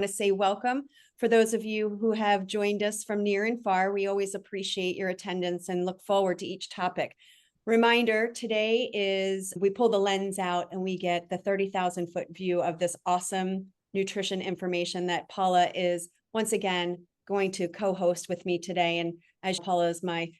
To say welcome. For those of you who have joined us from near and far, we always appreciate your attendance and look forward to each topic. Reminder, today is we pull the lens out and we get the 30,000-foot view of this awesome nutrition information that Paula is once again going to co-host with me today. And as Paula is my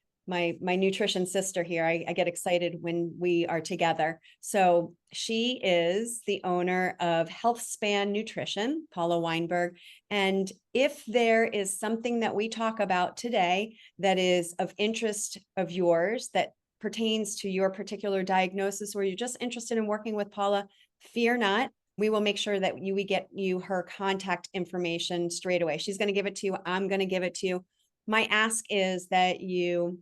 nutrition sister here, I get excited when we are together. So she is the owner of Healthspan Nutrition, Paula Weinberg. And if there is something that we talk about today that is of interest of yours, that pertains to your particular diagnosis, or you're just interested in working with Paula, fear not. We will make sure that we get you her contact information straight away. She's going to give it to you. I'm going to give it to you. My ask is that you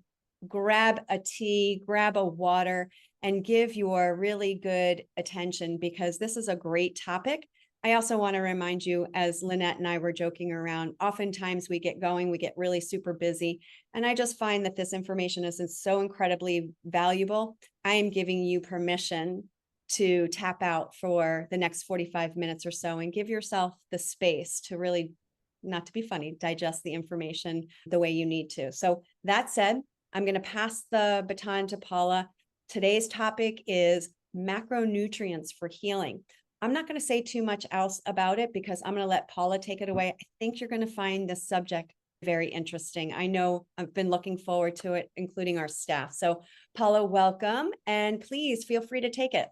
grab a tea, grab a water, and give your really good attention, because this is a great topic. I also want to remind you, as Lynette and I were joking around, oftentimes we get going, we get really super busy. And I just find that this information is so incredibly valuable. I am giving you permission to tap out for the next 45 minutes or so and give yourself the space to really, not to be funny, digest the information the way you need to. So that said, I'm going to pass the baton to Paula. Today's topic is macronutrients for healing. I'm not going to say too much else about it because I'm going to let Paula take it away. I think you're going to find this subject very interesting. I know I've been looking forward to it, including our staff. So Paula, welcome, and please feel free to take it.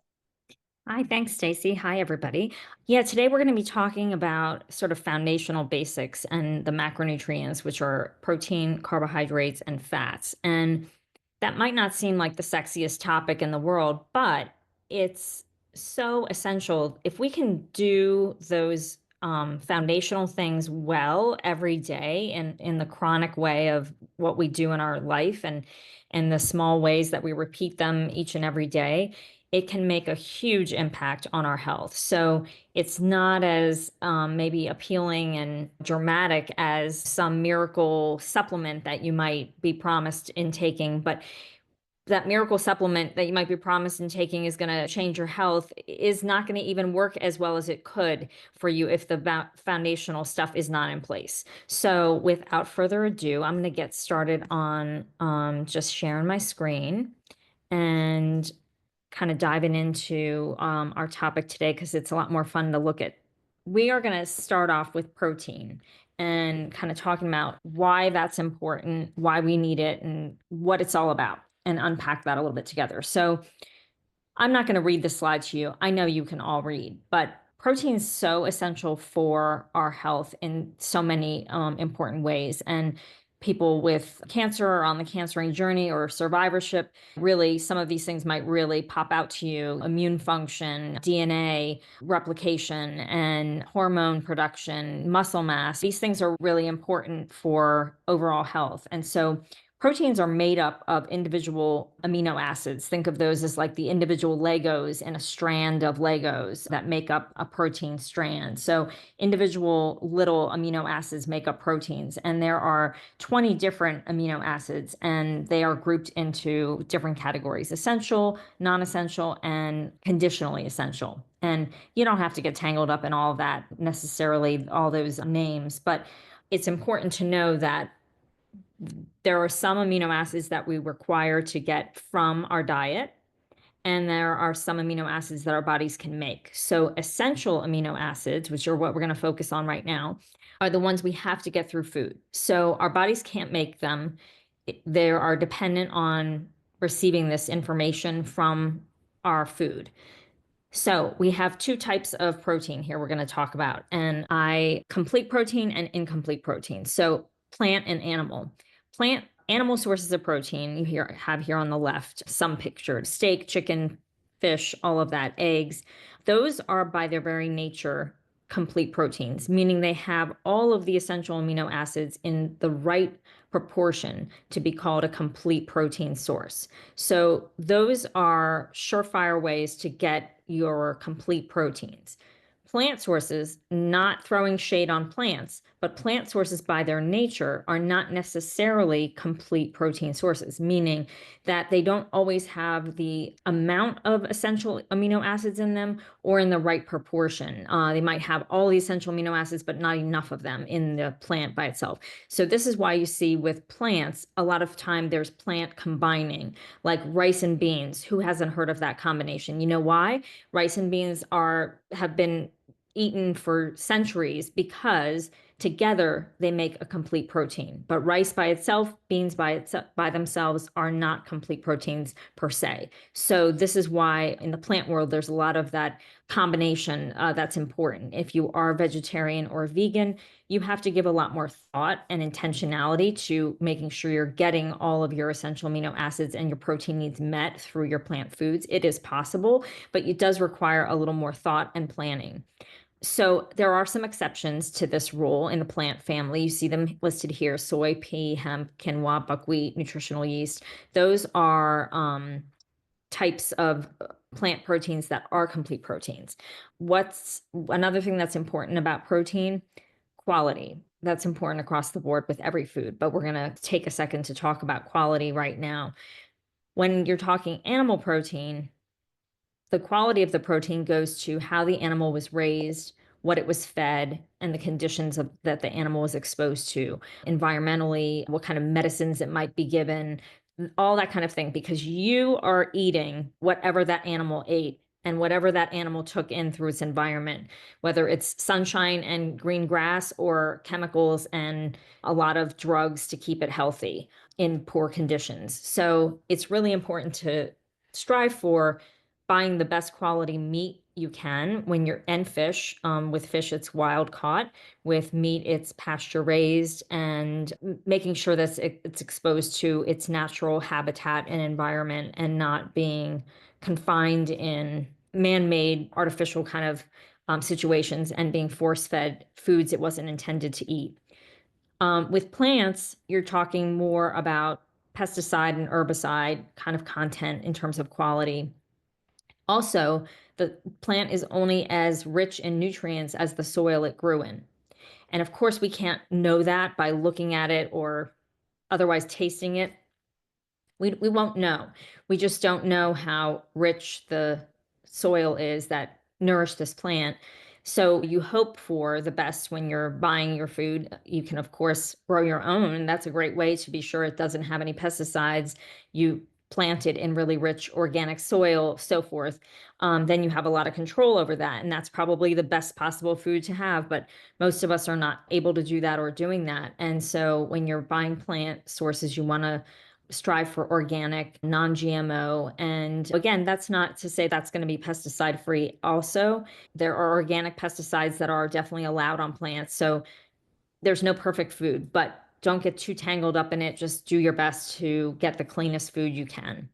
Hi, thanks, Stacy. Hi, everybody. Yeah, today we're going to be talking about sort of foundational basics and the macronutrients, which are protein, carbohydrates, and fats. And that might not seem like the sexiest topic in the world, but it's so essential. If we can do those foundational things well every day and in the chronic way of what we do in our life and the small ways that we repeat them each and every day, it can make a huge impact on our health. So it's not as maybe appealing and dramatic as some miracle supplement that you might be promised in taking, but that miracle supplement that you might be promised in taking is going to change your health is not going to even work as well as it could for you if the foundational stuff is not in place. So without further ado, I'm going to get started on just sharing my screen and kind of diving into our topic today, because it's a lot more fun to look at. We are going to start off with protein and kind of talking about why that's important, why we need it, and what it's all about, and unpack that a little bit together. So I'm not going to read the slide to you. I know you can all read, but protein is so essential for our health in so many important ways. And people with cancer or on the cancering journey or survivorship, really, some of these things might really pop out to you. Immune function, DNA replication, and hormone production, muscle mass. These things are really important for overall health. And so proteins are made up of individual amino acids. Think of those as like the individual Legos in a strand of Legos that make up a protein strand. So individual little amino acids make up proteins. And there are 20 different amino acids, and they are grouped into different categories: essential, non-essential, and conditionally essential. And you don't have to get tangled up in all of that necessarily, all those names, but it's important to know that there are some amino acids that we require to get from our diet, and there are some amino acids that our bodies can make. So essential amino acids, which are what we're going to focus on right now, are the ones we have to get through food. So our bodies can't make them. They are dependent on receiving this information from our food. So we have two types of protein here we're going to talk about, and complete protein and incomplete protein. So plant and animal. Animal sources of protein you have here on the left, some pictured: steak, chicken, fish, all of that, eggs. Those are by their very nature complete proteins, meaning they have all of the essential amino acids in the right proportion to be called a complete protein source. So those are surefire ways to get your complete proteins. Plant sources, not throwing shade on plants, but But plant sources by their nature are not necessarily complete protein sources, meaning that they don't always have the amount of essential amino acids in them or in the right proportion. They might have all the essential amino acids, but not enough of them in the plant by itself. So this is why you see with plants, a lot of time there's plant combining, like rice and beans. Who hasn't heard of that combination? You know why? Rice and beans have been eaten for centuries because together they make a complete protein. But rice by itself, beans by themselves are not complete proteins per se. So this is why in the plant world there's a lot of that combination that's important. If you are vegetarian or vegan, you have to give a lot more thought and intentionality to making sure you're getting all of your essential amino acids and your protein needs met through your plant foods. It is possible, but it does require a little more thought and planning. So there are some exceptions to this rule in the plant family. You see them listed here: soy, pea, hemp, quinoa, buckwheat, nutritional yeast. Those are types of plant proteins that are complete proteins. What's another thing that's important about protein? Quality. That's important across the board with every food, but we're going to take a second to talk about quality right now. When you're talking animal protein, the quality of the protein goes to how the animal was raised, what it was fed, and the conditions that the animal was exposed to, environmentally, what kind of medicines it might be given, all that kind of thing, because you are eating whatever that animal ate and whatever that animal took in through its environment, whether it's sunshine and green grass or chemicals and a lot of drugs to keep it healthy in poor conditions. So it's really important to strive for buying the best quality meat you can when you're and fish. With fish, it's wild caught. With meat, it's pasture raised, and making sure that it's exposed to its natural habitat and environment and not being confined in man-made artificial kind of situations and being force-fed foods it wasn't intended to eat. With plants, you're talking more about pesticide and herbicide kind of content in terms of quality. Also, the plant is only as rich in nutrients as the soil it grew in. And of course, we can't know that by looking at it or otherwise tasting it. We won't know. We just don't know how rich the soil is that nourished this plant. So you hope for the best when you're buying your food. You can, of course, grow your own, and that's a great way to be sure it doesn't have any pesticides. You plant it in really rich organic soil, so forth. Then you have a lot of control over that, and that's probably the best possible food to have. But most of us are not able to do that or doing that. And so when you're buying plant sources, you want to strive for organic, non-GMO. And again, that's not to say that's going to be pesticide free. Also, there are organic pesticides that are definitely allowed on plants. So there's no perfect food, but don't get too tangled up in it. Just do your best to get the cleanest food you can.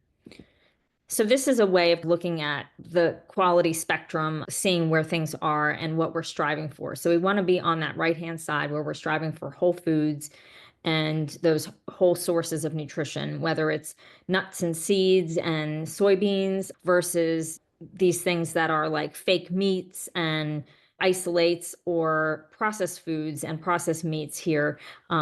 So this is a way of looking at the quality spectrum, seeing where things are and what we're striving for. So we want to be on that right-hand side where we're striving for whole foods and those whole sources of nutrition, whether it's nuts and seeds and soybeans versus these things that are like fake meats and isolates or processed foods and processed meats here,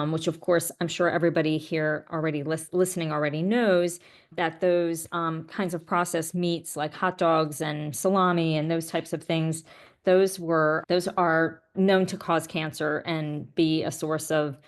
which of course I'm sure everybody here already listening already knows that those kinds of processed meats like hot dogs and salami and those types of things, those are known to cause cancer and be a source of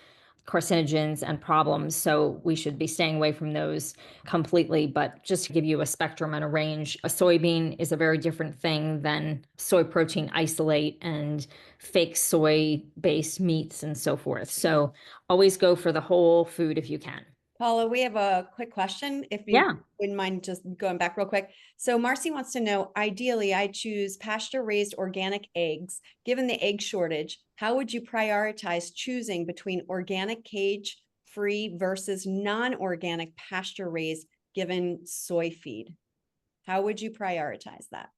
carcinogens and problems. So we should be staying away from those completely. But just to give you a spectrum and a range, a soybean is a very different thing than soy protein isolate and fake soy-based meats and so forth. So always go for the whole food if you can. Paula, we have a quick question, if you Yeah. wouldn't mind just going back real quick. So Marcy wants to know, ideally, I choose pasture-raised organic eggs. Given the egg shortage, how would you prioritize choosing between organic cage-free versus non-organic pasture-raised given soy feed? How would you prioritize that?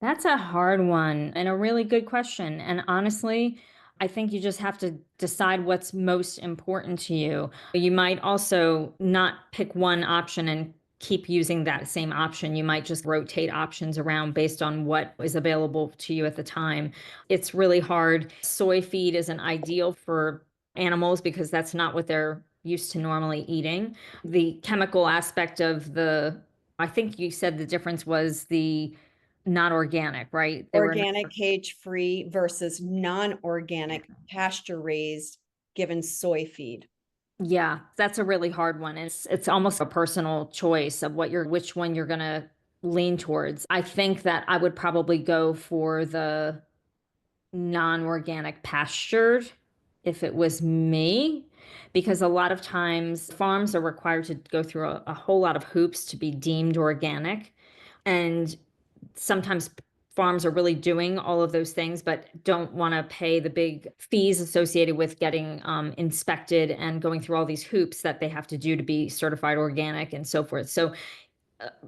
That's a hard one and a really good question. And honestly, I think you just have to decide what's most important to you. You might also not pick one option and keep using that same option. You might just rotate options around based on what is available to you at the time. It's really hard. Soy feed isn't ideal for animals because that's not what they're used to normally eating. The chemical aspect of I think you said the difference was the not organic, right? They were, Organic cage-free versus non-organic pasture-raised given soy feed. yeah, that's a really hard one. It's almost a personal choice of which one you're gonna lean towards. I think that I would probably go for the non-organic pastured if it was me, because a lot of times farms are required to go through a whole lot of hoops to be deemed organic. And sometimes farms are really doing all of those things, but don't want to pay the big fees associated with getting inspected and going through all these hoops that they have to do to be certified organic and so forth. So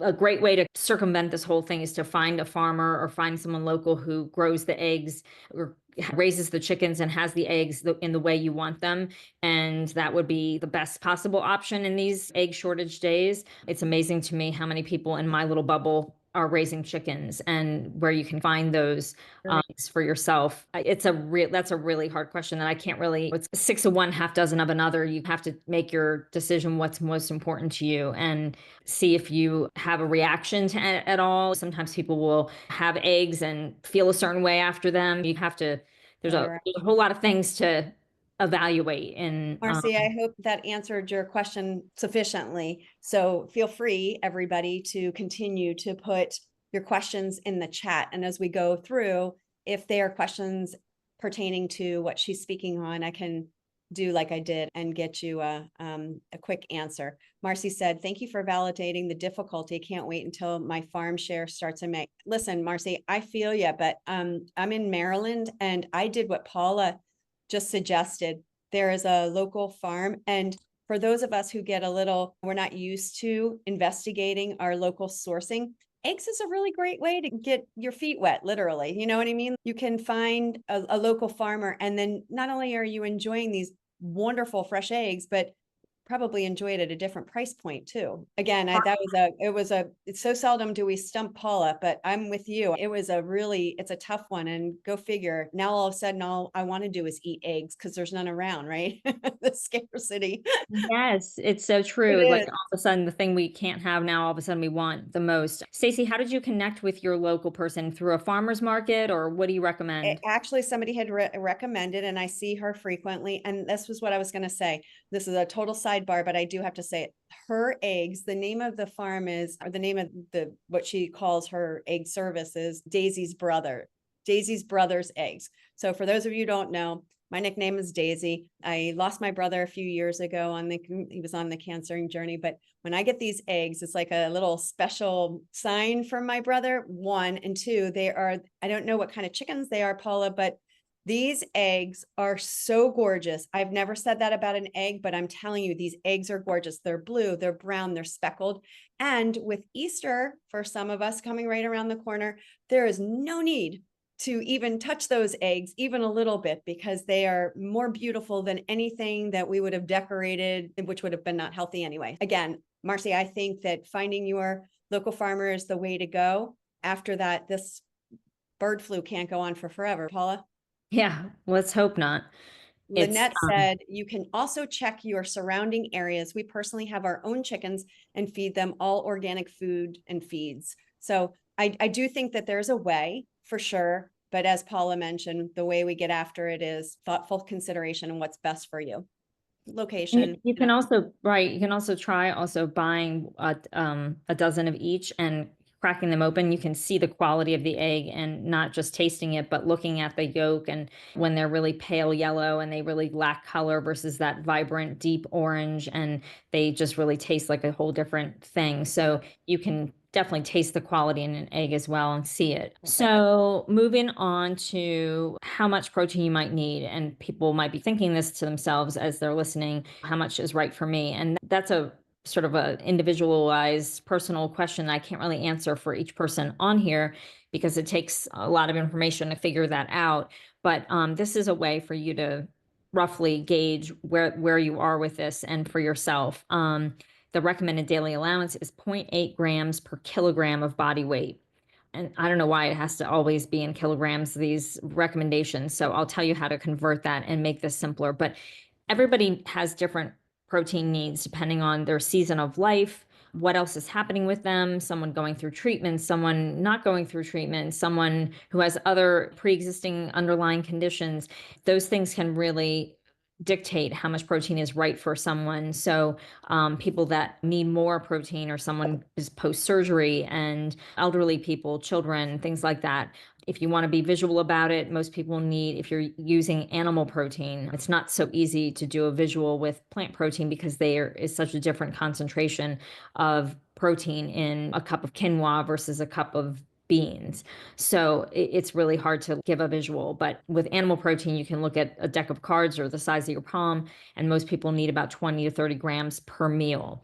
a great way to circumvent this whole thing is to find a farmer or find someone local who grows the eggs or raises the chickens and has the eggs in the way you want them. And that would be the best possible option in these egg shortage days. It's amazing to me how many people in my little bubble are raising chickens and where you can find those for yourself. That's a really hard question that I can't really, it's six of one, half dozen of another. You have to make your decision what's most important to you and see if you have a reaction to it at all. Sometimes people will have eggs and feel a certain way after them. You have to, Right. there's a whole lot of things to evaluate. And Marcy, I hope that answered your question sufficiently. So feel free, everybody, to continue to put your questions in the chat. And as we go through, if they are questions pertaining to what she's speaking on, I can do like I did and get you a quick answer. Marcy said, thank you for validating the difficulty. Can't wait until my farm share starts in May. Listen, Marcy, I feel you, but I'm in Maryland and I did what Paula just suggested. There is a local farm. And for those of us who get we're not used to investigating our local sourcing, eggs is a really great way to get your feet wet, literally. You know what I mean? You can find a local farmer, and then not only are you enjoying these wonderful fresh eggs, but probably enjoy it at a different price point too. Again, it's so seldom do we stump Paula, but I'm with you. It's a tough one, and go figure. Now all of a sudden, all I want to do is eat eggs because there's none around, right? The scarcity. yes, it's so It true. Like is. all of a sudden, the thing we can't have now, all of a sudden we want the most. Stacey, how did you connect with your local person? Through a farmer's market, or what do you recommend? Actually, somebody had recommended, and I see her frequently. And this was what I was going to say. This is a total sidebar, but I do have to say it. Her eggs, the name of the farm is, or the name of what she calls her egg service is Daisy's Brother's Eggs. So for those of you who don't know, my nickname is Daisy. I lost my brother a few years ago he was on the cancer journey, but when I get these eggs, it's like a little special sign from my brother. One, and two, I don't know what kind of chickens they are, Paula, but these eggs are so gorgeous. I've never said that about an egg, but I'm telling you, these eggs are gorgeous. They're blue, they're brown, they're speckled. And with Easter, for some of us coming right around the corner, there is no need to even touch those eggs even a little bit, because they are more beautiful than anything that we would have decorated, which would have been not healthy anyway. Again, Marcy, I think that finding your local farmer is the way to go. After that, this bird flu can't go on for forever. Paula? Yeah, let's hope not. It's Lynette said, you can also check your surrounding areas. We personally have our own chickens and feed them all organic food and feeds. So I do think that there's a way for sure. But as Paula mentioned, the way we get after it is thoughtful consideration and what's best for you. Location. you can also, right, you can also try buying a dozen of each and cracking them open. You can see the quality of the egg and not just tasting it, but looking at the yolk, and when they're really pale yellow and they really lack color versus that vibrant deep orange, and they just really taste like a whole different thing. So you can definitely taste the quality in an egg as well and see it. So moving on to how much protein you might need, and people might be thinking this to themselves as they're listening, how much is right for me? And that's a sort of a individualized personal question that I can't really answer for each person on here because it takes a lot of information to figure that out. But this is a way for you to roughly gauge where you are with this and for yourself. The recommended daily allowance is 0.8 grams per kilogram of body weight. And I don't know why it has to always be in kilograms, these recommendations. So I'll tell you how to convert that and make this simpler. But Everybody has different protein needs depending on their season of life, what else is happening with them, someone going through treatment, someone not going through treatment, someone who has other pre-existing underlying conditions. Those things can really dictate how much protein is right for someone. So people that need more protein, or someone is post-surgery, and elderly people, children, things like that. If you want to be visual about it, most people need, if you're using animal protein, it's not so easy to do a visual with plant protein because there is such a different concentration of protein in a cup of quinoa versus a cup of beans. So it's really hard to give a visual. But with animal protein, you can look at a deck of cards or the size of your palm, and most people need about 20 to 30 grams per meal.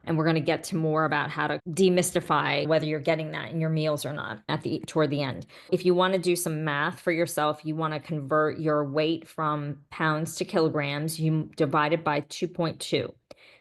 And we're going to get to more about how to demystify whether you're getting that in your meals or not toward the end. If you want to do some math for yourself, you want to convert your weight from pounds to kilograms, you divide it by 2.2.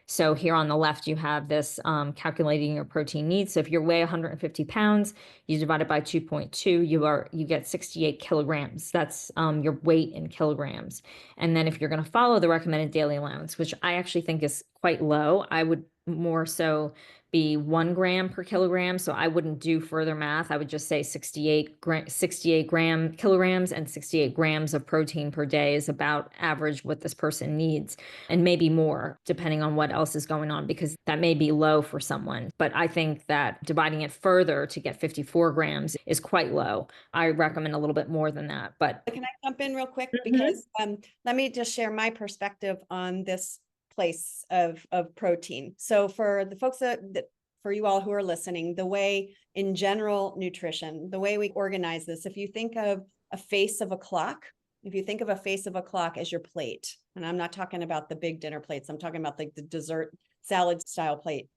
So here on the left, you have this calculating your protein needs. So if you weigh 150 pounds, you divide it by 2.2, you get 68 kilograms. That's your weight in kilograms. And then if you're going to follow the recommended daily allowance, which I actually think is quite low, I would more so be 1 gram per kilogram. So I wouldn't do further math. I would just say 68 kilograms and 68 grams of protein per day is about average what this person needs, and maybe more depending on what else is going on, because that may be low for someone. But I think that dividing it further to get 54 grams is quite low. I recommend a little bit more than that. But Can I jump in real quick? Mhm. Because let me just share my perspective on this place of protein. So for the folks for you all who are listening, the way in general nutrition, the way we organize this, if you think of a face of a clock, if you think of a face of a clock as your plate, and I'm not talking about the big dinner plates, I'm talking about like the dessert salad style plate.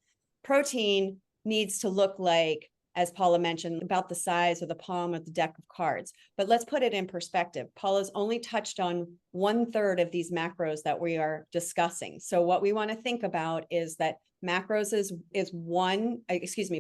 Protein needs to look like, as Paula mentioned, about the size of the palm of the deck of cards. But let's put it in perspective. Paula's only touched on 1/3 of these macros that we are discussing. So what we want to think about is that macros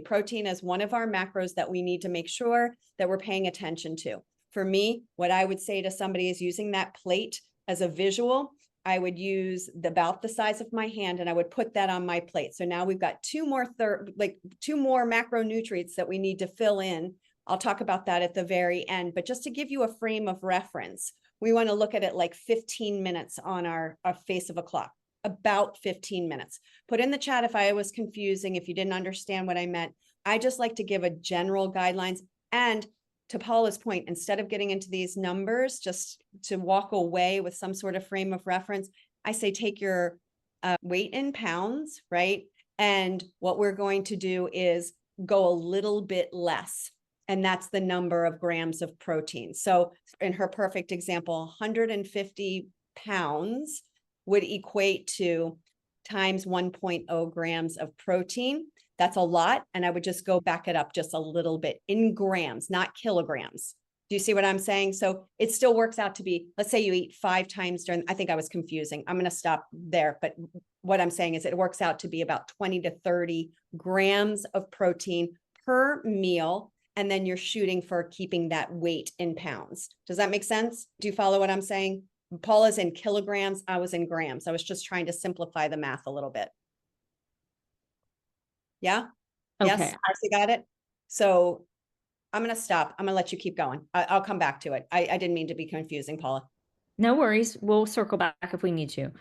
protein is one of our macros that we need to make sure that we're paying attention to. For me, what I would say to somebody is using that plate as a visual. I would use about the size of my hand, and I would put that on my plate. So now we've got two more macronutrients that we need to fill in. I'll talk about that at the very end, but just to give you a frame of reference, we want to look at it like 15 minutes on our face of a clock, about 15 minutes. Put in the chat if I was confusing, if you didn't understand what I meant. I just like to give a general guidelines. And to Paula's point, instead of getting into these numbers, just to walk away with some sort of frame of reference, I say take your weight in pounds, right? And what we're going to do is go a little bit less. And that's the number of grams of protein. So in her perfect example, 150 pounds would equate to times 1.0 grams of protein. That's a lot. And I would just go back it up just a little bit in grams, not kilograms. Do you see what I'm saying? So it still works out to be, let's say you eat 5 times during, I think I was confusing. I'm going to stop there. But what I'm saying is it works out to be about 20 to 30 grams of protein per meal. And then you're shooting for keeping that weight in pounds. Does that make sense? Do you follow what I'm saying? Paula's in kilograms. I was in grams. I was just trying to simplify the math a little bit. Yeah. Okay. Yes. I got it. So I'm going to stop. I'm going to let you keep going. I'll come back to it. I didn't mean to be confusing, Paula. No worries. We'll circle back if we need to.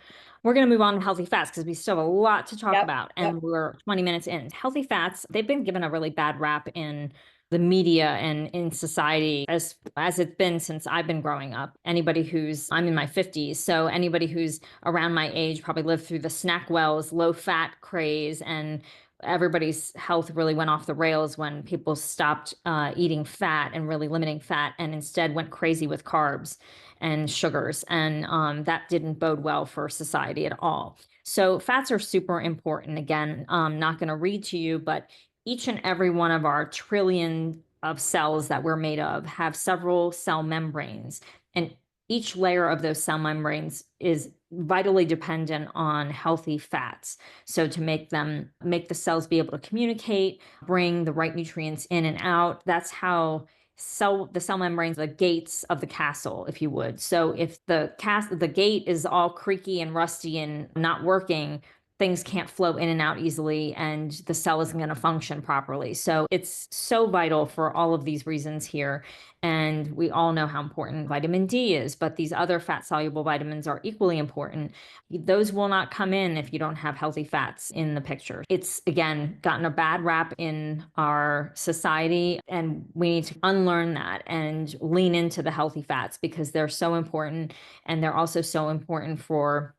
We're going to move on to healthy fats because we still have a lot to talk about, and we're 20 minutes in. Healthy fats, they've been given a really bad rap in the media and in society as it's been since I've been growing up. I'm in my 50s, so anybody who's around my age probably lived through the SnackWell's low fat craze, and everybody's health really went off the rails when people stopped eating fat and really limiting fat, and instead went crazy with carbs and sugars. And that didn't bode well for society at all. So fats are super important. Again, I'm not going to read to you, but each and every one of our trillion of cells that we're made of have several cell membranes. And each layer of those cell membranes is vitally dependent on healthy fats. So to make the cells be able to communicate, bring the right nutrients in and out, that's how the cell membranes, the gates of the castle, if you would. So if the gate is all creaky and rusty and not working, things can't flow in and out easily, and the cell isn't going to function properly. So it's so vital for all of these reasons here. And we all know how important vitamin D is, but these other fat soluble vitamins are equally important. Those will not come in if you don't have healthy fats in the picture. It's, again, gotten a bad rap in our society, and we need to unlearn that and lean into the healthy fats because they're so important. And they're also so important for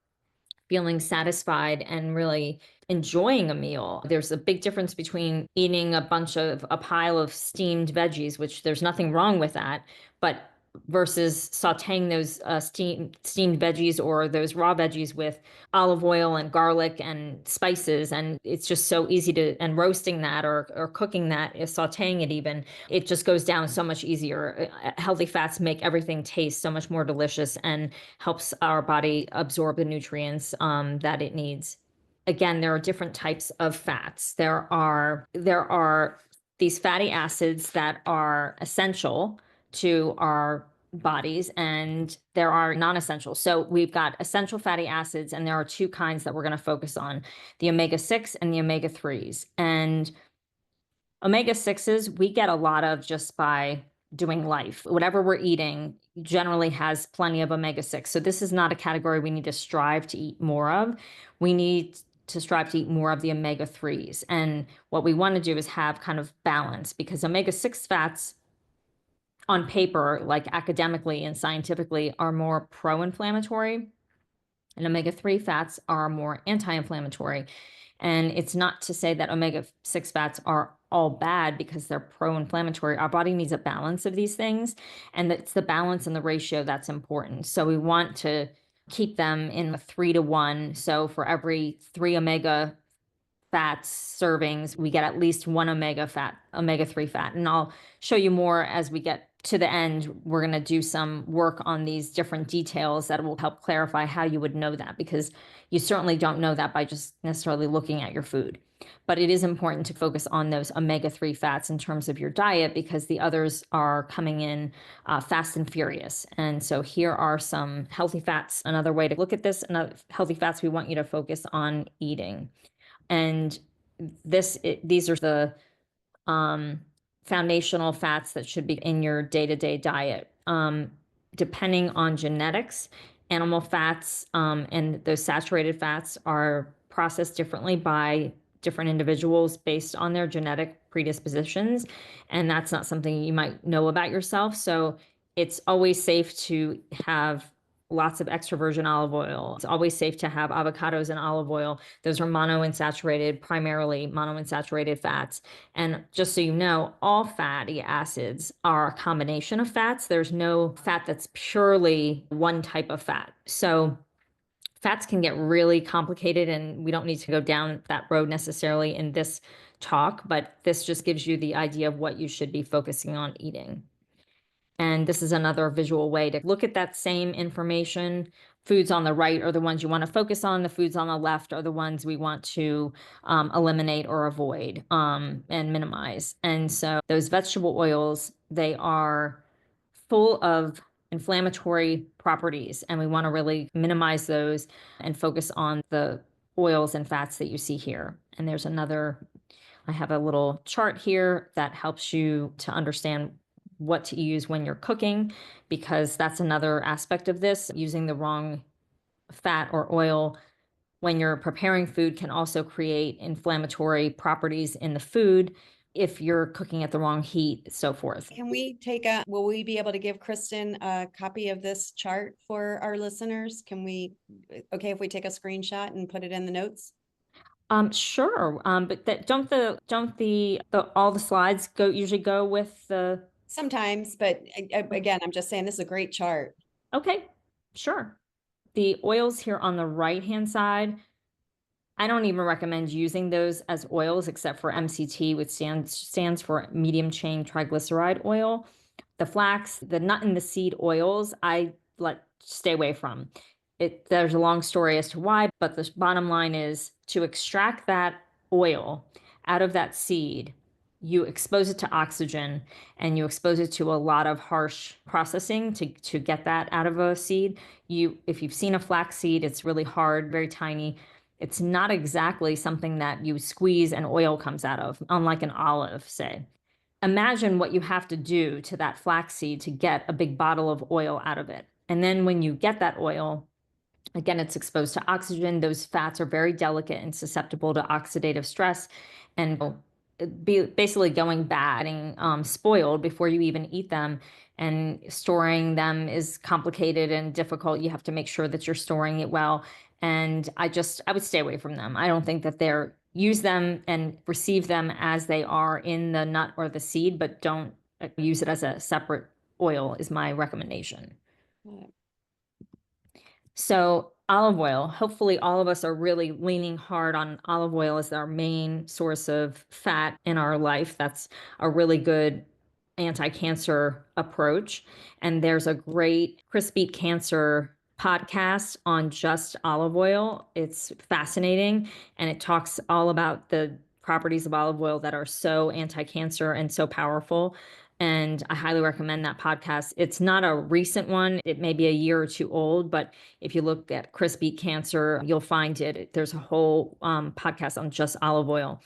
feeling satisfied and really enjoying a meal. There's a big difference between eating a pile of steamed veggies, which there's nothing wrong with that, but versus sauteing those steamed veggies or those raw veggies with olive oil and garlic and spices. And it's just so easy and roasting that or cooking that, sauteing it even, it just goes down so much easier. Healthy fats make everything taste so much more delicious and helps our body absorb the nutrients that it needs. Again, there are different types of fats. There are these fatty acids that are essential to our bodies, and there are non-essential. So we've got essential fatty acids, and there are two kinds that we're going to focus on: the omega-6 and the omega-3s. And omega-6s, we get a lot of just by doing life. Whatever we're eating generally has plenty of omega-6. So this is not a category we need to strive to eat more of. We need to strive to eat more of the omega-3s. And what we want to do is have kind of balance, because omega-6 fats on paper, like academically and scientifically, are more pro-inflammatory, and omega-3 fats are more anti-inflammatory. And it's not to say that omega-6 fats are all bad because they're pro-inflammatory. Our body needs a balance of these things, and it's the balance and the ratio that's important. So we want to keep them in a 3-to-1. So for every 3 omega fats servings, we get at least 1 omega-3 fat. And I'll show you more as we get to the end. We're going to do some work on these different details that will help clarify how you would know that, because you certainly don't know that by just necessarily looking at your food. But it is important to focus on those omega-3 fats in terms of your diet, because the others are coming in fast and furious. And so here are some healthy fats. Another way to look at this, healthy fats we want you to focus on eating. And these are the foundational fats that should be in your day-to-day diet. Depending on genetics, animal fats and those saturated fats are processed differently by different individuals based on their genetic predispositions. And that's not something you might know about yourself. So it's always safe to have lots of extra virgin olive oil. It's always safe to have avocados and olive oil. Those are primarily monounsaturated fats. And just so you know, all fatty acids are a combination of fats. There's no fat that's purely one type of fat. So fats can get really complicated, and we don't need to go down that road necessarily in this talk, but this just gives you the idea of what you should be focusing on eating. And this is another visual way to look at that same information. Foods on the right are the ones you want to focus on. The foods on the left are the ones we want to eliminate or avoid and minimize. And so those vegetable oils, they are full of inflammatory properties, and we want to really minimize those and focus on the oils and fats that you see here. And I have a little chart here that helps you to understand what to use when you're cooking, because that's another aspect of this. Using the wrong fat or oil when you're preparing food can also create inflammatory properties in the food if you're cooking at the wrong heat, so forth. Will we be able to give Kristen a copy of this chart for our listeners? Okay, if we take a screenshot and put it in the notes? Sure. But all the slides usually go with the. Sometimes, but again, I'm just saying this is a great chart. Okay, sure. The oils here on the right-hand side, I don't even recommend using those as oils except for MCT, which stands for medium chain triglyceride oil. The flax, the nut and the seed oils, I stay away from. There's a long story as to why, but the bottom line is to extract that oil out of that seed. you expose it to oxygen and you expose it to a lot of harsh processing to get that out of a seed. If you've seen a flax seed, it's really hard, very tiny. It's not exactly something that you squeeze and oil comes out of, unlike an olive, say. Imagine what you have to do to that flax seed to get a big bottle of oil out of it. And then when you get that oil, again, it's exposed to oxygen. Those fats are very delicate and susceptible to oxidative stress and be basically going bad and spoiled before you even eat them. And storing them is complicated and difficult. You have to make sure that you're storing it well. And I would stay away from them. I don't think that use them and receive them as they are in the nut or the seed, but don't use it as a separate oil is my recommendation. So olive oil, hopefully all of us are really leaning hard on olive oil as our main source of fat in our life. That's a really good anti-cancer approach. And there's a great Chris Beat Cancer podcast on just olive oil. It's fascinating. And it talks all about the properties of olive oil that are so anti-cancer and so powerful. And I highly recommend that podcast. It's not a recent one. It may be a year or two old, but if you look at Chris Beat Cancer, you'll find it. There's a whole podcast on just olive oil.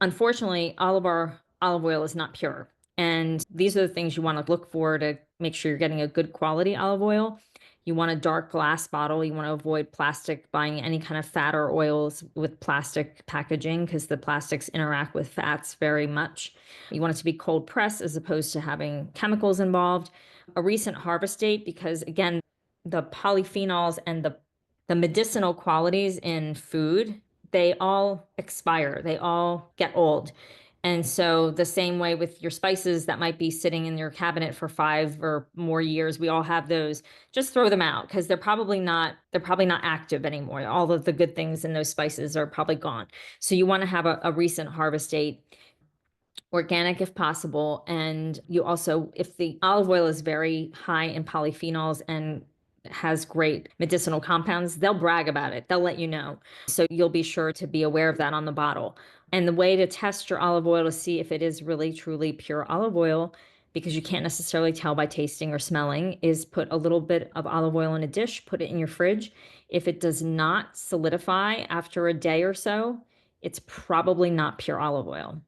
Unfortunately, all of our olive oil is not pure. And these are the things you want to look for to make sure you're getting a good quality olive oil. You want a dark glass bottle. You want to avoid plastic, buying any kind of fat or oils with plastic packaging because the plastics interact with fats very much. You want it to be cold pressed as opposed to having chemicals involved. A recent harvest date, because again, the polyphenols and the medicinal qualities in food, they all expire. They all get old. And so the same way with your spices that might be sitting in your cabinet for 5 or more years, we all have those. Just throw them out because they're probably not active anymore. All of the good things in those spices are probably gone. So you want to have a recent harvest date, organic if possible. And you also, if the olive oil is very high in polyphenols and has great medicinal compounds, they'll brag about it. They'll let you know. So you'll be sure to be aware of that on the bottle. And the way to test your olive oil to see if it is really truly pure olive oil, because you can't necessarily tell by tasting or smelling, is put a little bit of olive oil in a dish, put it in your fridge. If it does not solidify after a day or so, it's probably not pure olive oil.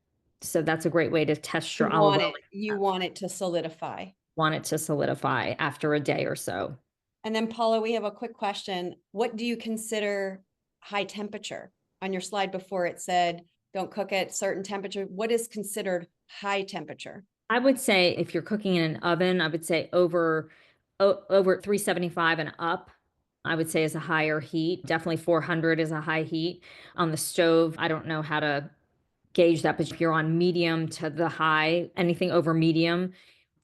So that's a great way to test your olive oil. You want it to solidify. Want it to solidify after a day or so. And then Paula, we have a quick question. What do you consider high temperature? On your slide before it said, don't cook at certain temperature. What is considered high temperature? I would say if you're cooking in an oven, I would say over 375 and up, I would say is a higher heat. Definitely 400 is a high heat. On the stove, I don't know how to gauge that, but if you're on medium to the high, anything over medium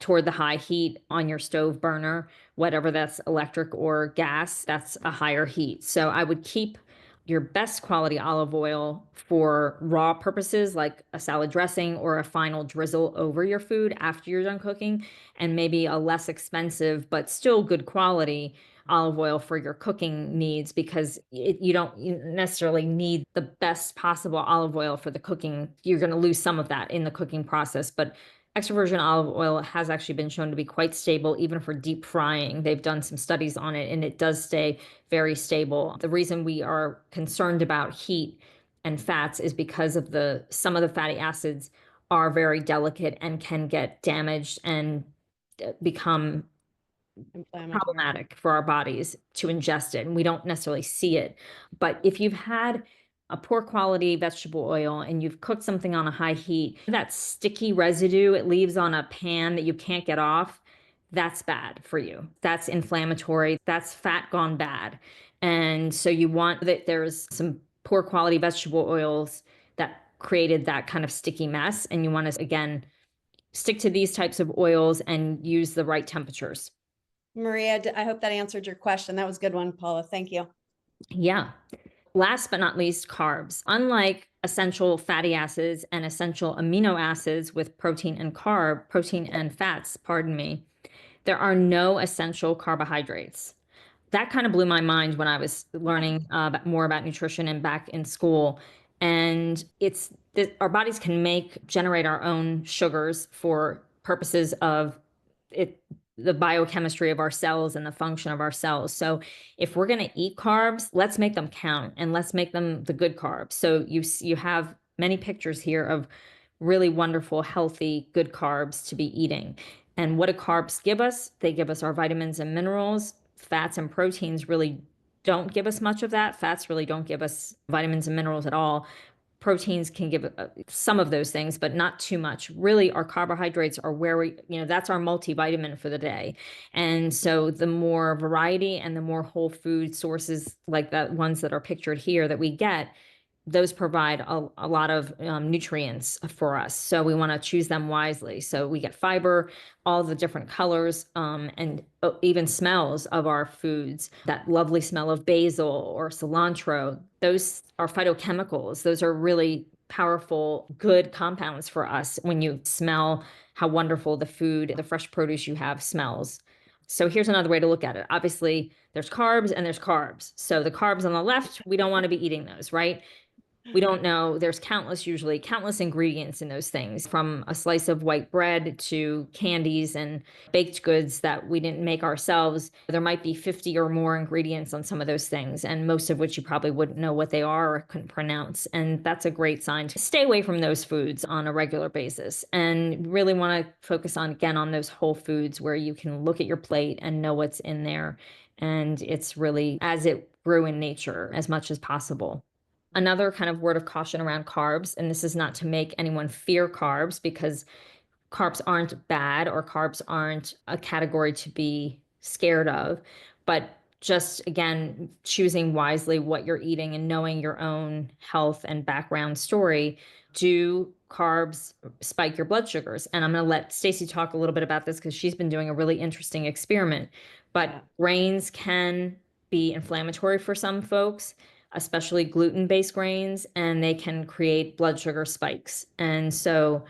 toward the high heat on your stove burner, whatever that's electric or gas, that's a higher heat. So I would keep your best quality olive oil for raw purposes, like a salad dressing or a final drizzle over your food after you're done cooking, and maybe a less expensive, but still good quality olive oil for your cooking needs, because you don't necessarily need the best possible olive oil for the cooking. You're going to lose some of that in the cooking process, but extra virgin olive oil has actually been shown to be quite stable, even for deep frying. They've done some studies on it, and it does stay very stable. The reason we are concerned about heat and fats is because of some of the fatty acids are very delicate and can get damaged and become problematic for our bodies to ingest it, and we don't necessarily see it. But if you've had a poor quality vegetable oil and you've cooked something on a high heat, that sticky residue it leaves on a pan that you can't get off, that's bad for you. That's inflammatory. That's fat gone bad. And so you want that there's some poor quality vegetable oils that created that kind of sticky mess. And you want to, again, stick to these types of oils and use the right temperatures. Maria, I hope that answered your question. That was a good one, Paula. Thank you. Yeah. Last but not least, carbs. Unlike essential fatty acids and essential amino acids with protein and fats, pardon me, there are no essential carbohydrates. That kind of blew my mind when I was learning more about nutrition and back in school. And it's that our bodies can generate our own sugars for purposes of it, the biochemistry of our cells and the function of our cells. So if we're going to eat carbs, let's make them count and let's make them the good carbs. So you have many pictures here of really wonderful, healthy, good carbs to be eating. And what do carbs give us? They give us our vitamins and minerals. Fats and proteins really don't give us much of that. Fats really don't give us vitamins and minerals at all. Proteins can give some of those things, but not too much. Really, our carbohydrates are where that's our multivitamin for the day. And so the more variety and the more whole food sources like the ones that are pictured here that we get, those provide a lot of nutrients for us. So we want to choose them wisely. So we get fiber, all the different colors, and even smells of our foods. That lovely smell of basil or cilantro, those are phytochemicals. Those are really powerful, good compounds for us when you smell how wonderful the food, the fresh produce you have smells. So here's another way to look at it. Obviously, there's carbs and there's carbs. So the carbs on the left, we don't want to be eating those, right? We don't know. There's usually countless ingredients in those things, from a slice of white bread to candies and baked goods that we didn't make ourselves. There might be 50 or more ingredients on some of those things, and most of which you probably wouldn't know what they are or couldn't pronounce. And that's a great sign to stay away from those foods on a regular basis and really want to focus on, again, on those whole foods where you can look at your plate and know what's in there. And it's really as it grew in nature as much as possible. Another kind of word of caution around carbs, and this is not to make anyone fear carbs, because carbs aren't bad or carbs aren't a category to be scared of, but just, again, choosing wisely what you're eating and knowing your own health and background story. Do carbs spike your blood sugars? And I'm going to let Stacy talk a little bit about this because she's been doing a really interesting experiment. But grains can be inflammatory for some folks, especially gluten-based grains, and they can create blood sugar spikes. And so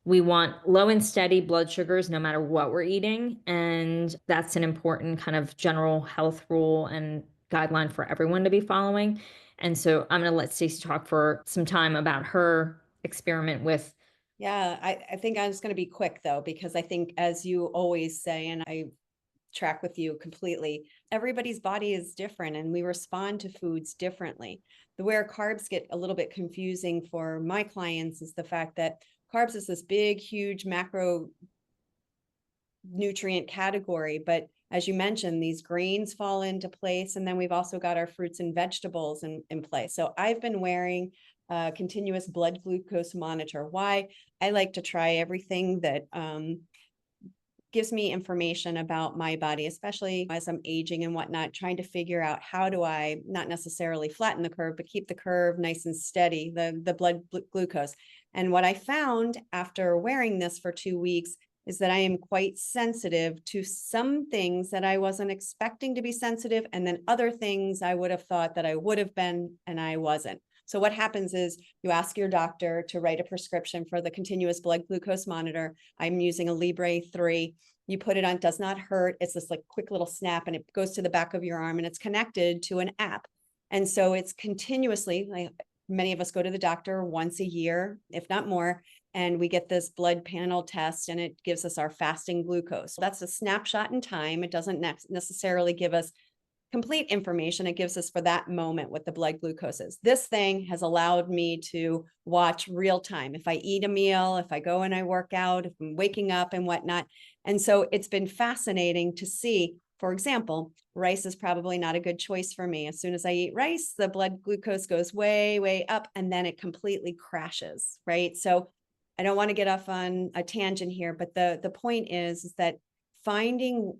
we want low and steady blood sugars no matter what we're eating. And that's an important kind of general health rule and guideline for everyone to be following. And so I'm going to let Stacy talk for some time about her experiment with. Yeah, I think I'm just going to be quick though, because I think, as you always say, and I track with you completely, everybody's body is different and we respond to foods differently. The where carbs get a little bit confusing for my clients is the fact that carbs is this big, huge macronutrient category. But as you mentioned, these grains fall into place. And then we've also got our fruits and vegetables in place. So I've been wearing a continuous blood glucose monitor. Why? I like to try everything that gives me information about my body, especially as I'm aging and whatnot, trying to figure out how do I not necessarily flatten the curve, but keep the curve nice and steady, the blood glucose. And what I found after wearing this for 2 weeks is that I am quite sensitive to some things that I wasn't expecting to be sensitive, and then other things I would have thought that I would have been, and I wasn't. So what happens is you ask your doctor to write a prescription for the continuous blood glucose monitor. I'm using a Libre 3. You put it on, it does not hurt. It's this like quick little snap and it goes to the back of your arm and it's connected to an app. And so it's continuously, like many of us go to the doctor once a year, if not more, and we get this blood panel test and it gives us our fasting glucose. So that's a snapshot in time. It doesn't necessarily give us complete information. It gives us for that moment what the blood glucose is. This thing has allowed me to watch real time. If I eat a meal, if I go and I work out, if I'm waking up and whatnot. And so it's been fascinating to see, for example, rice is probably not a good choice for me. As soon as I eat rice, the blood glucose goes way, way up and then it completely crashes, right? So I don't want to get off on a tangent here, but the point is that finding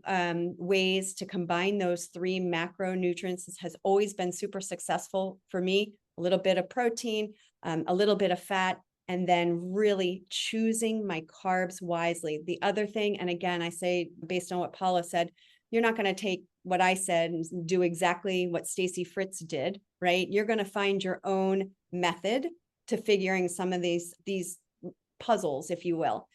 ways to combine those 3 macronutrients has always been super successful for me. A little bit of protein, a little bit of fat, and then really choosing my carbs wisely. The other thing, and again, I say based on what Paula said, you're not going to take what I said and do exactly what Stacy Fritz did, right? You're going to find your own method to figuring some of these puzzles, if you will.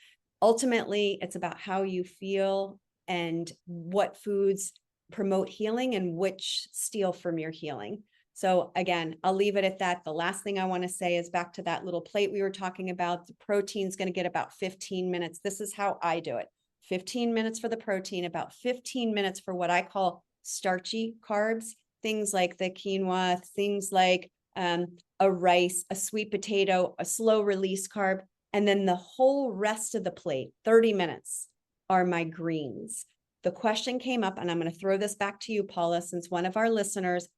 Ultimately, it's about how you feel and what foods promote healing and which steal from your healing. So again, I'll leave it at that. The last thing I want to say is back to that little plate we were talking about. The protein's going to get about 15 minutes. This is how I do it. 15 minutes for the protein, about 15 minutes for what I call starchy carbs, things like the quinoa, things like a rice, a sweet potato, a slow release carb, and then the whole rest of the plate, 30 minutes, are my greens. The question came up, and I'm going to throw this back to you, Paula, since one of our listeners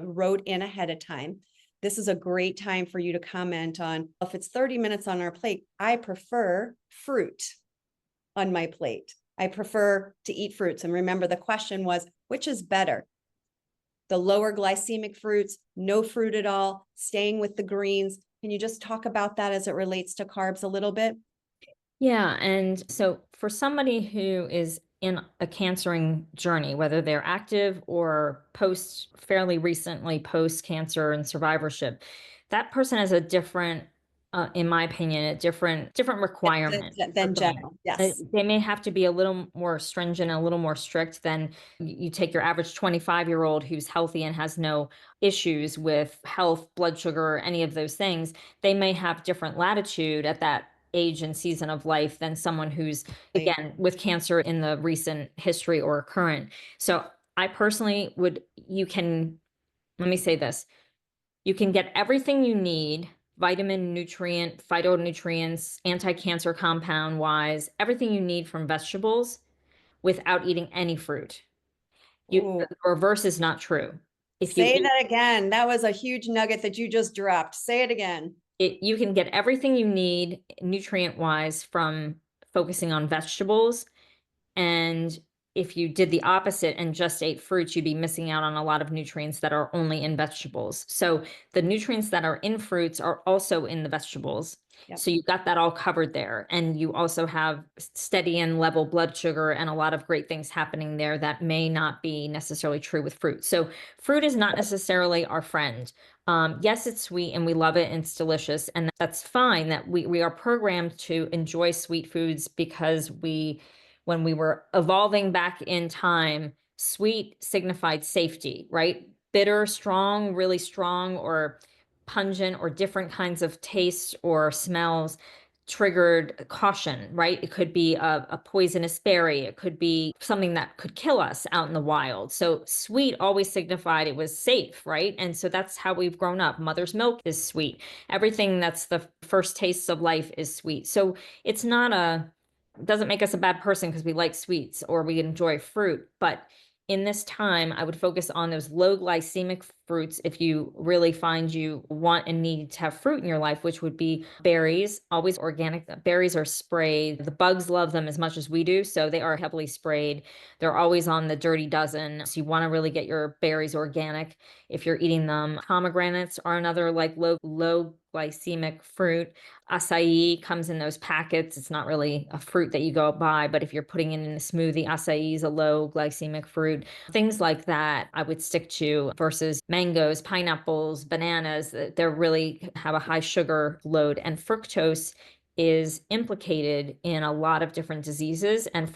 wrote in ahead of time. This is a great time for you to comment on. If it's 30 minutes on our plate, I prefer fruit on my plate. I prefer to eat fruits. And remember, the question was, which is better? The lower glycemic fruits, no fruit at all, staying with the greens. Can you just talk about that as it relates to carbs a little bit? Yeah. And so for somebody who is in a cancering journey, whether they're active or fairly recently post cancer and survivorship, that person has a different, in my opinion, a different requirement for Than diet. general, yes. They may have to be a little more stringent, a little more strict than you take your average 25-year-old who's healthy and has no issues with health, blood sugar, any of those things. They may have different latitude at that age and season of life than someone who's, again, with cancer in the recent history or current. So I personally let me say this, you can get everything you need, vitamin, nutrient, phytonutrients, anti-cancer compound wise, everything you need from vegetables without eating any fruit. The reverse is not true. Say that again. That was a huge nugget that you just dropped. Say it again. You can get everything you need nutrient wise from focusing on vegetables. And if you did the opposite and just ate fruits, you'd be missing out on a lot of nutrients that are only in vegetables. So the nutrients that are in fruits are also in the vegetables. Yep. So you got that all covered there. And you also have steady and level blood sugar and a lot of great things happening there that may not be necessarily true with fruit. So fruit is not necessarily our friend. Yes, it's sweet and we love it and it's delicious. And that's fine that we are programmed to enjoy sweet foods because when we were evolving back in time, sweet signified safety, right? Bitter, strong, really strong, or pungent, or different kinds of tastes or smells triggered caution, right? It could be a poisonous berry. It could be something that could kill us out in the wild. So sweet always signified it was safe, right? And so that's how we've grown up. Mother's milk is sweet. Everything that's the first tastes of life is sweet. So it's not doesn't make us a bad person because we like sweets or we enjoy fruit. But in this time, I would focus on those low glycemic fruits if you really find you want and need to have fruit in your life, which would be berries, always organic. Berries are sprayed. The bugs love them as much as we do, so they are heavily sprayed. They're always on the dirty dozen. So you want to really get your berries organic if you're eating them. Pomegranates are another like low glycemic fruit. Acai comes in those packets. It's not really a fruit that you go buy, but if you're putting it in a smoothie, acai is a low glycemic fruit. Things like that I would stick to versus mangoes, pineapples, bananas. They really have a high sugar load, and fructose is implicated in a lot of different diseases. And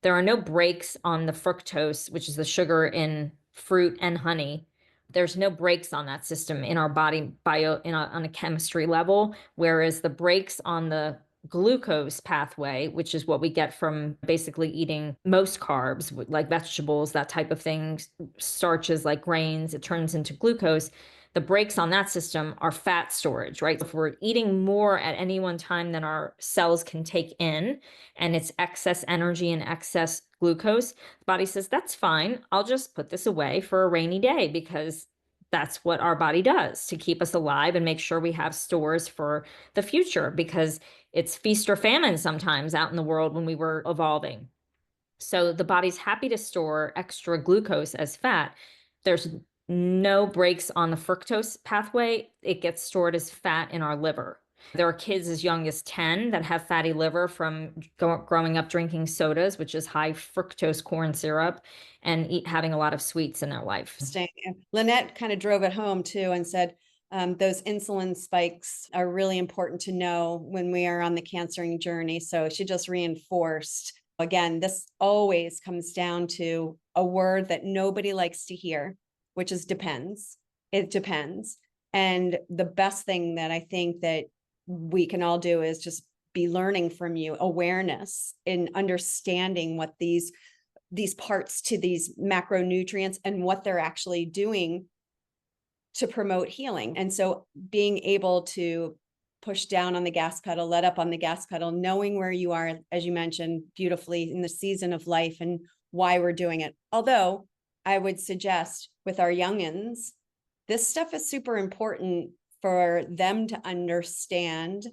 there are no brakes on the fructose, which is the sugar in fruit and honey. There's no brakes on that system in our body on a chemistry level, whereas the brakes on the glucose pathway, which is what we get from basically eating most carbs, like vegetables, that type of thing, starches like grains, it turns into glucose. The brakes on that system are fat storage, right? If we're eating more at any one time than our cells can take in, and it's excess energy and excess glucose, the body says, that's fine. I'll just put this away for a rainy day because that's what our body does to keep us alive and make sure we have stores for the future, because it's feast or famine sometimes out in the world when we were evolving. So the body's happy to store extra glucose as fat. There's no brakes on the fructose pathway. It gets stored as fat in our liver. There are kids as young as 10 that have fatty liver from growing up drinking sodas, which is high fructose corn syrup, and having a lot of sweets in their life. Lynette kind of drove it home too and said, those insulin spikes are really important to know when we are on the cancering journey. So she just reinforced, again, this always comes down to a word that nobody likes to hear, which is depends. It depends. And the best thing that I think that we can all do is just be learning from you, awareness and understanding what these parts to these macronutrients and what they're actually doing to promote healing. And so being able to push down on the gas pedal, let up on the gas pedal, knowing where you are, as you mentioned beautifully, in the season of life and why we're doing it. Although I would suggest with our youngins, this stuff is super important for them to understand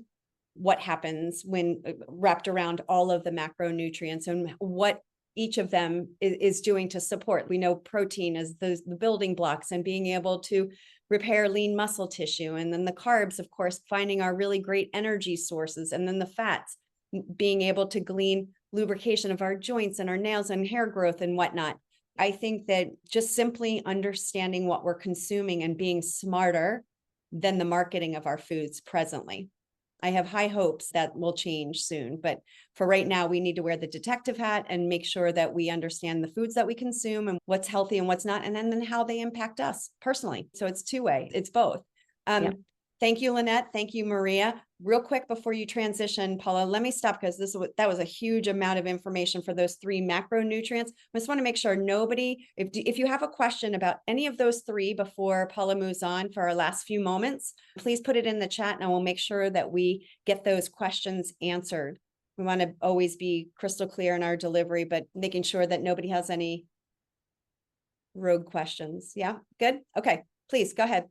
what happens when wrapped around all of the macronutrients and what each of them is doing to support. We know protein is the building blocks and being able to repair lean muscle tissue. And then the carbs, of course, finding our really great energy sources. And then the fats, being able to glean lubrication of our joints and our nails and hair growth and whatnot. I think that just simply understanding what we're consuming and being smarter than the marketing of our foods presently. I have high hopes that will change soon, but for right now, we need to wear the detective hat and make sure that we understand the foods that we consume and what's healthy and what's not, and then how they impact us personally. So it's two-way, it's both. Yeah. Thank you, Lynette. Thank you, Maria. Real quick before you transition, Paula, let me stop because that was a huge amount of information for those 3 macronutrients. I just want to make sure nobody, if you have a question about any of those 3 before Paula moves on for our last few moments, please put it in the chat and we'll make sure that we get those questions answered. We want to always be crystal clear in our delivery, but making sure that nobody has any rogue questions. Yeah, good. Okay, please go ahead.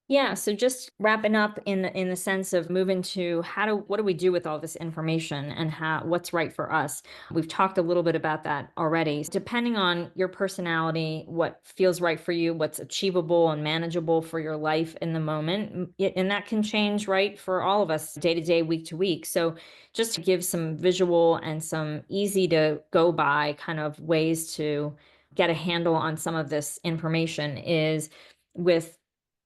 Yeah, so just wrapping up in the sense of moving to what do we do with all this information and what's right for us. We've talked a little bit about that already. Depending on your personality, what feels right for you, what's achievable and manageable for your life in the moment, and that can change, right, for all of us day to day, week to week. So just to give some visual and some easy to go by kind of ways to get a handle on some of this information is with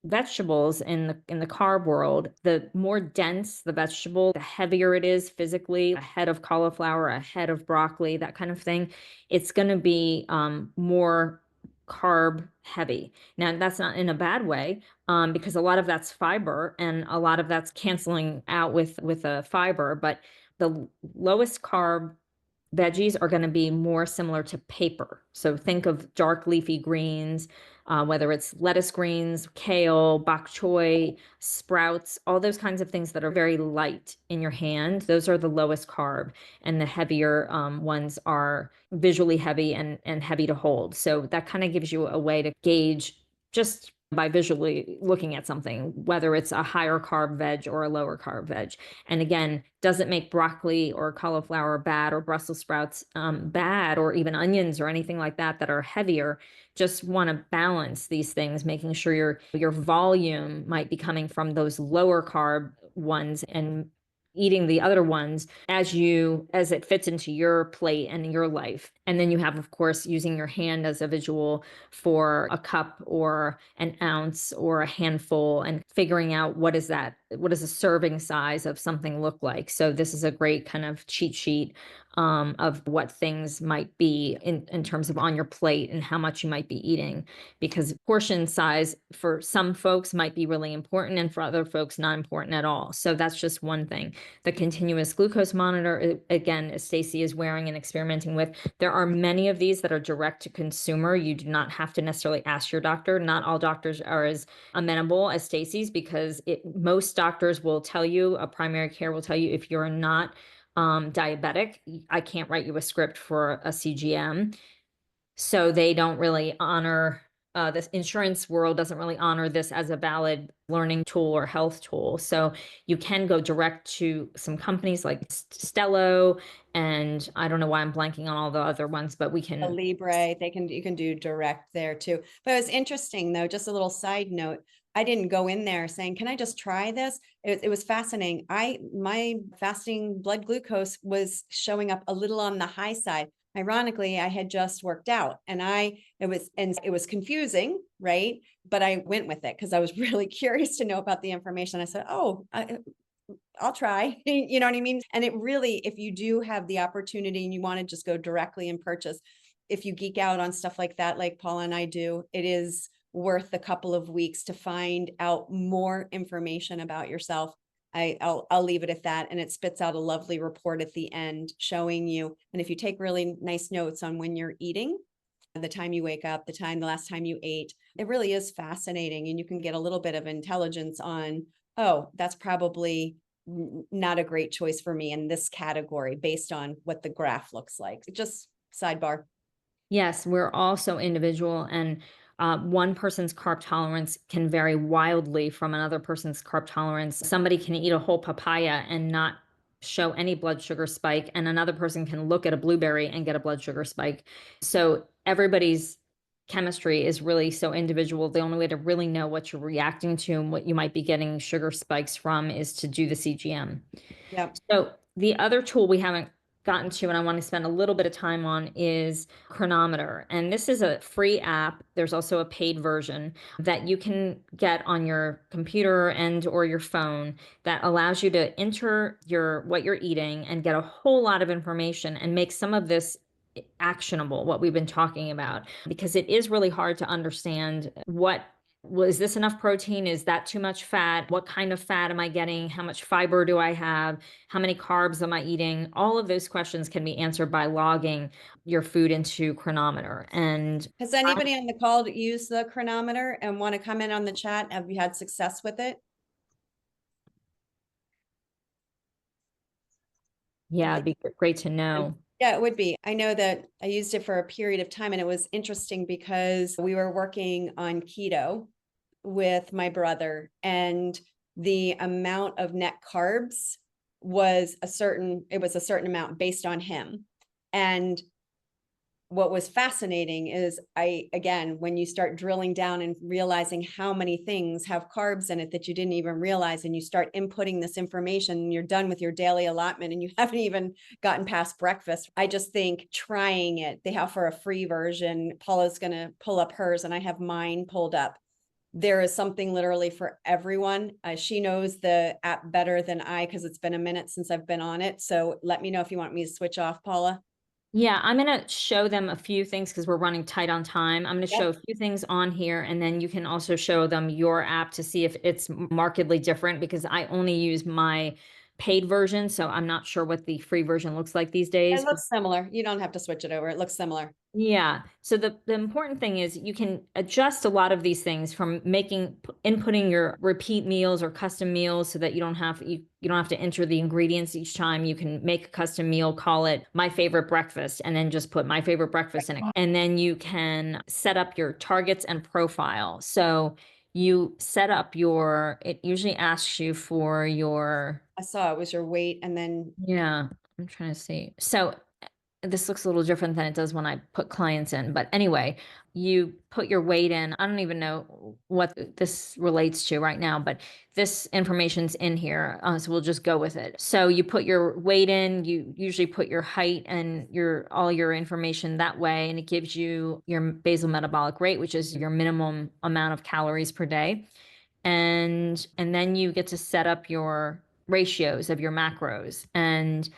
vegetables in the carb world. The more dense the vegetable, the heavier it is physically. A head of cauliflower, a head of broccoli, that kind of thing, it's going to be more carb heavy. Now that's not in a bad way, because a lot of that's fiber and a lot of that's canceling out with a fiber. But the lowest carb veggies are going to be more similar to paper. So think of dark leafy greens, whether it's lettuce greens, kale, bok choy, sprouts, all those kinds of things that are very light in your hand. Those are the lowest carb, and the heavier ones are visually heavy and heavy to hold. So that kind of gives you a way to gauge just by visually looking at something, whether it's a higher carb veg or a lower carb veg. And again, doesn't make broccoli or cauliflower bad or Brussels sprouts bad, or even onions or anything like that that are heavier. Just want to balance these things, making sure your volume might be coming from those lower carb ones and eating the other ones as it fits into your plate and your life. And then you have, of course, using your hand as a visual for a cup or an ounce or a handful, and figuring out what does a serving size of something look like. So this is a great kind of cheat sheet of what things might be in terms of on your plate and how much you might be eating, because portion size for some folks might be really important and for other folks not important at all. So that's just one thing. The continuous glucose monitor, again, as Stacy is wearing and experimenting with, there are many of these that are direct to consumer. You do not have to necessarily ask your doctor. Not all doctors are as amenable as Stacy's, because most doctors will tell you, a primary care will tell you, if you're not diabetic, I can't write you a script for a CGM. So they don't really honor, this insurance world doesn't really honor this as a valid learning tool or health tool. So you can go direct to some companies like Stello, and I don't know why I'm blanking on all the other ones, but we can. Libre, you can do direct there too. But it was interesting though, just a little side note. I didn't go in there saying, can I just try this? It was fascinating. My fasting blood glucose was showing up a little on the high side. Ironically, I had just worked out and it was confusing, right? But I went with it because I was really curious to know about the information. I said, I'll try, you know what I mean? And it really, if you do have the opportunity and you want to just go directly and purchase, if you geek out on stuff like that, like Paula and I do, it is worth a couple of weeks to find out more information about yourself. I'll leave it at that. And it spits out a lovely report at the end showing you. And if you take really nice notes on when you're eating, the time you wake up, the last time you ate, it really is fascinating. And you can get a little bit of intelligence on, oh, that's probably not a great choice for me in this category based on what the graph looks like. Just sidebar. Yes, we're all so individual, and one person's carb tolerance can vary wildly from another person's carb tolerance. Somebody can eat a whole papaya and not show any blood sugar spike, and another person can look at a blueberry and get a blood sugar spike. So everybody's chemistry is really so individual. The only way to really know what you're reacting to and what you might be getting sugar spikes from is to do the CGM. Yep. So the other tool we haven't gotten to and I want to spend a little bit of time on is Chronometer. And this is a free app. There's also a paid version that you can get on your computer and or your phone that allows you to enter what you're eating and get a whole lot of information and make some of this actionable, what we've been talking about, because it is really hard to understand is this enough protein? Is that too much fat? What kind of fat am I getting? How much fiber do I have? How many carbs am I eating? All of those questions can be answered by logging your food into Chronometer. And Has anybody on the call used the Chronometer and want to comment on the chat? Have you had success with it? yeah, it'd be great to know. Yeah, it would be. I know that I used it for a period of time and it was interesting because we were working on keto with my brother and the amount of net carbs was a certain amount based on him. And what was fascinating is when you start drilling down and realizing how many things have carbs in it that you didn't even realize, and you start inputting this information and you're done with your daily allotment and you haven't even gotten past breakfast. I just think trying it, they have for a free version. Paula's going to pull up hers and I have mine pulled up. There is something literally for everyone. She knows the app better than I because it's been a minute since I've been on it. So let me know if you want me to switch off, Paula. Yeah, I'm going to show them a few things because we're running tight on time. I'm going to show a few things on here, and then you can also show them your app to see if it's markedly different because I only use my paid version, so I'm not sure what the free version looks like these days. It looks similar. You don't have to switch it over. It looks similar. Yeah. So the important thing is you can adjust a lot of these things from inputting your repeat meals or custom meals so that you don't have to enter the ingredients each time. You can make a custom meal, call it my favorite breakfast, and then just put my favorite breakfast in it. And then you can set up your targets and profile. So you set up it usually asks you for your. I saw it was your weight and then. Yeah, I'm trying to see. So this looks a little different than it does when I put clients in. But anyway, you put your weight in. I don't even know what this relates to right now, but this information's in here. So we'll just go with it. So you put your weight in, you usually put your height and all your information that way. And it gives you your basal metabolic rate, which is your minimum amount of calories per day. And then you get to set up your ratios of your macros. And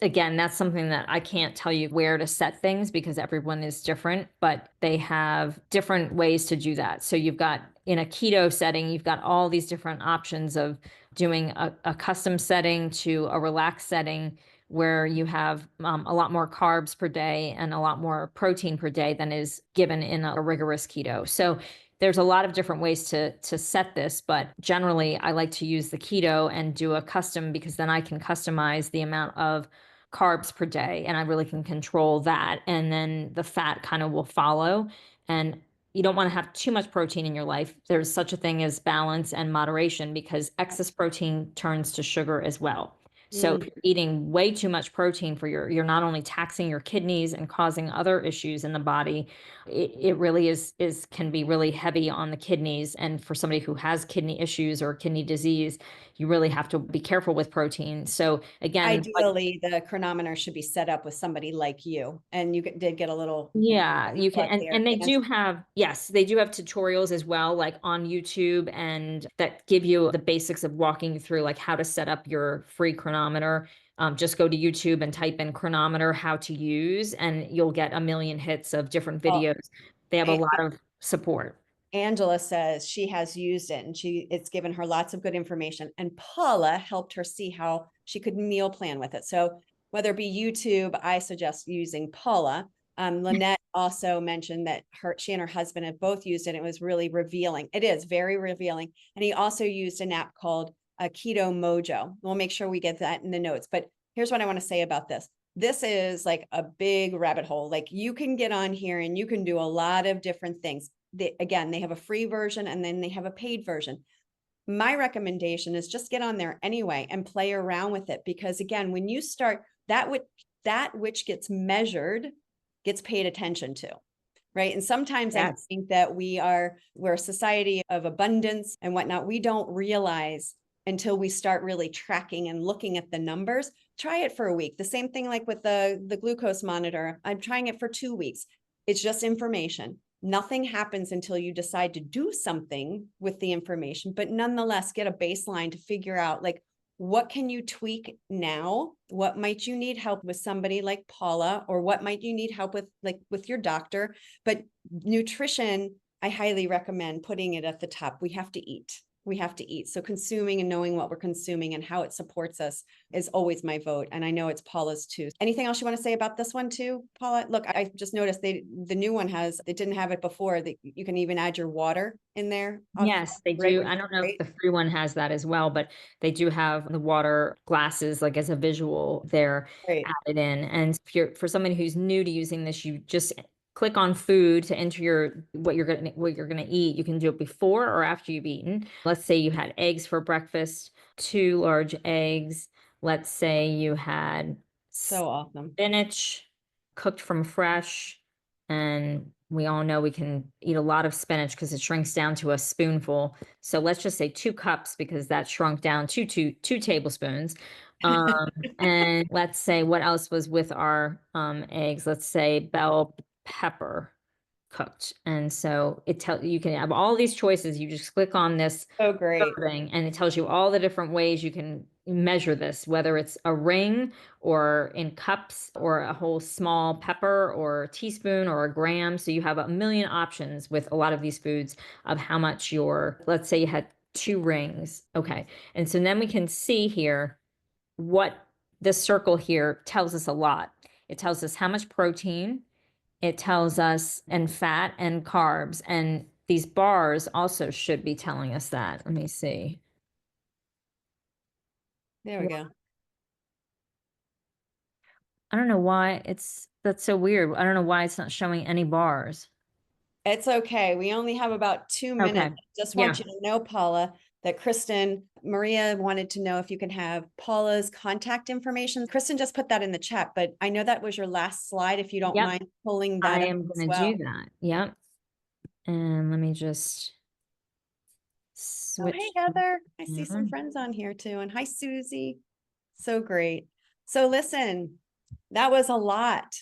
again, that's something that I can't tell you where to set things because everyone is different, but they have different ways to do that. So you've got in a keto setting, you've got all these different options of doing a custom setting to a relaxed setting where you have a lot more carbs per day and a lot more protein per day than is given in a rigorous keto. So there's a lot of different ways to set this, but generally I like to use the keto and do a custom because then I can customize the amount of carbs per day and I really can control that. And then the fat kind of will follow. And you don't want to have too much protein in your life. There's such a thing as balance and moderation because excess protein turns to sugar as well. So if you're eating way too much protein you're not only taxing your kidneys and causing other issues in the body, it really can be really heavy on the kidneys. And for somebody who has kidney issues or kidney disease, you really have to be careful with protein. So again, ideally the Chronometer should be set up with somebody like you. And you did get a little. Yeah, you can. And they Yes. do have, yes, they do have tutorials as well, like on YouTube, and that give you the basics of walking you through like how to set up your free Chronometer. Just go to YouTube and type in Chronometer, how to use, and you'll get a million hits of different videos. They have a lot of support. Angela says she has used it and it's given her lots of good information. And Paula helped her see how she could meal plan with it. So whether it be YouTube, I suggest using Paula. Lynette also mentioned that she and her husband have both used it. It was really revealing. It is very revealing. And he also used an app called Keto Mojo. We'll make sure we get that in the notes. But here's what I want to say about this. This is like a big rabbit hole. Like you can get on here and you can do a lot of different things. Again, they have a free version and then they have a paid version. My recommendation is just get on there anyway and play around with it. Because again, when you start that which gets measured gets paid attention to. Right. And sometimes I think that we're a society of abundance and whatnot. We don't realize until we start really tracking and looking at the numbers. Try it for a week. The same thing like with the glucose monitor. I'm trying it for 2 weeks. It's just information. Nothing happens until you decide to do something with the information, but nonetheless, get a baseline to figure out like, what can you tweak now? What might you need help with somebody like Paula, or what might you need help with, like with your doctor? But nutrition, I highly recommend putting it at the top. We have to eat. We have to eat. So consuming and knowing what we're consuming and how it supports us is always my vote. And I know it's Paula's too. Anything else you want to say about this one too, Paula? Look, I just noticed the new one it didn't have it before, that you can even add your water in there. Yes, they do. I don't know if the free one has that as well, but they do have the water glasses like as a visual there added in. And if for somebody who's new to using this, you just click on food to enter what you're gonna eat. You can do it before or after you've eaten. Let's say you had eggs for breakfast, 2 large eggs. Let's say you had so awesome spinach cooked from fresh, and we all know we can eat a lot of spinach because it shrinks down to a spoonful. So let's just say 2 cups because that shrunk down to 2 tablespoons. And let's say what else was with our eggs. Let's say bell pepper cooked. And so you can have all these choices. You just click on this thing and it tells you all the different ways you can measure this, whether it's a ring or in cups or a whole small pepper or a teaspoon or a gram. So you have a million options with a lot of these foods of how much let's say you had 2 rings. Okay. And so then we can see here what this circle here tells us a lot. It tells us how much protein, it tells us, and fat and carbs. And these bars also should be telling us that. Let me see. There we go. I don't know why that's so weird. I don't know why it's not showing any bars. It's okay. We only have about 2 minutes. Okay. Just want you to know, Paula, that Maria wanted to know if you can have Paula's contact information. Kristen just put that in the chat, but I know that was your last slide. If you don't mind pulling that I am going to do that. Yep. And let me just switch. Oh, hey, Heather. I see some friends on here too. And hi, Susie. So great. So listen, that was a lot.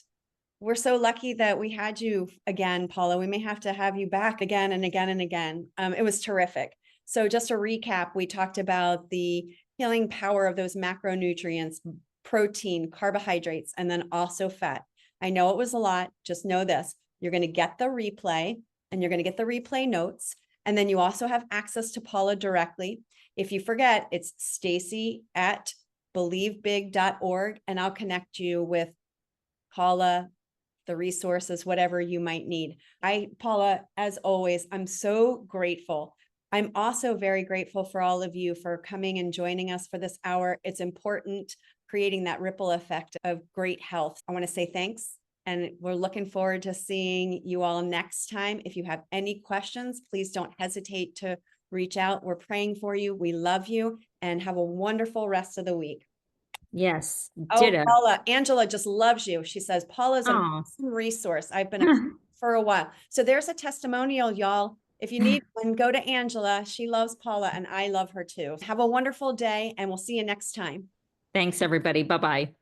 We're so lucky that we had you again, Paula. We may have to have you back again and again and again. It was terrific. So just to recap, we talked about the healing power of those macronutrients, protein, carbohydrates, and then also fat. I know it was a lot. Just know this. You're going to get the replay and you're going to get the replay notes. And then you also have access to Paula directly. If you forget, it's Stacy@believebig.org, and I'll connect you with Paula, the resources, whatever you might need. Paula, as always, I'm so grateful. I'm also very grateful for all of you for coming and joining us for this hour. It's important, creating that ripple effect of great health. I want to say thanks, and we're looking forward to seeing you all next time. If you have any questions, please don't hesitate to reach out. We're praying for you. We love you, and have a wonderful rest of the week. Yes. Oh, Paula, Angela just loves you. She says, Paula's an awesome resource. I've been a for a while. So there's a testimonial, y'all. If you need one, go to Angela. She loves Paula and I love her too. Have a wonderful day and we'll see you next time. Thanks, everybody. Bye-bye.